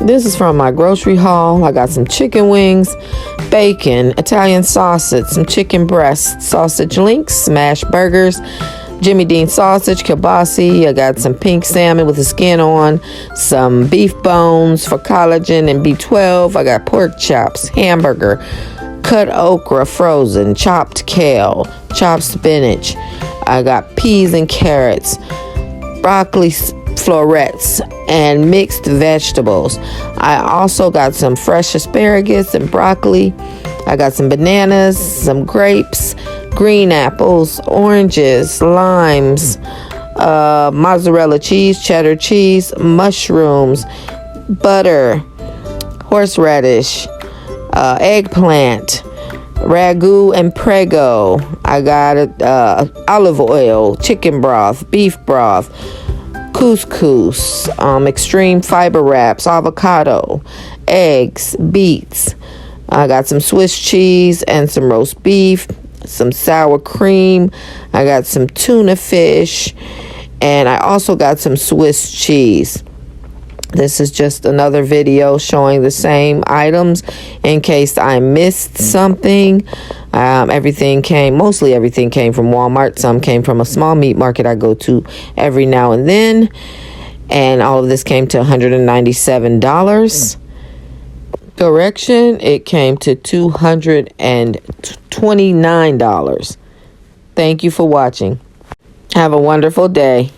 This is from my grocery haul. I got some chicken wings, bacon, Italian sausage, some chicken breasts, sausage links, smashed burgers, Jimmy Dean sausage, kielbasa. I got some pink salmon with the skin on, some beef bones for collagen and B12. I got pork chops, hamburger, cut okra frozen, chopped kale, chopped spinach. I got peas and carrots, broccoli florets, and mixed vegetables. I also got some fresh asparagus and broccoli. I got some bananas, some grapes, green apples, oranges, limes, mozzarella cheese, cheddar cheese, mushrooms, butter, horseradish, eggplant, ragu and prego. I got olive oil, chicken broth, beef broth, couscous, extreme fiber wraps, avocado, eggs, beets. I got some Swiss cheese and some roast beef, some sour cream. I got some tuna fish, and I also got some Swiss cheese. This is just another video showing the same items in case I missed something. Mostly everything came from Walmart. Some came from a small meat market I go to every now and then. And all of this came to $197. Correction, it came to $229. Thank you for watching. Have a wonderful day.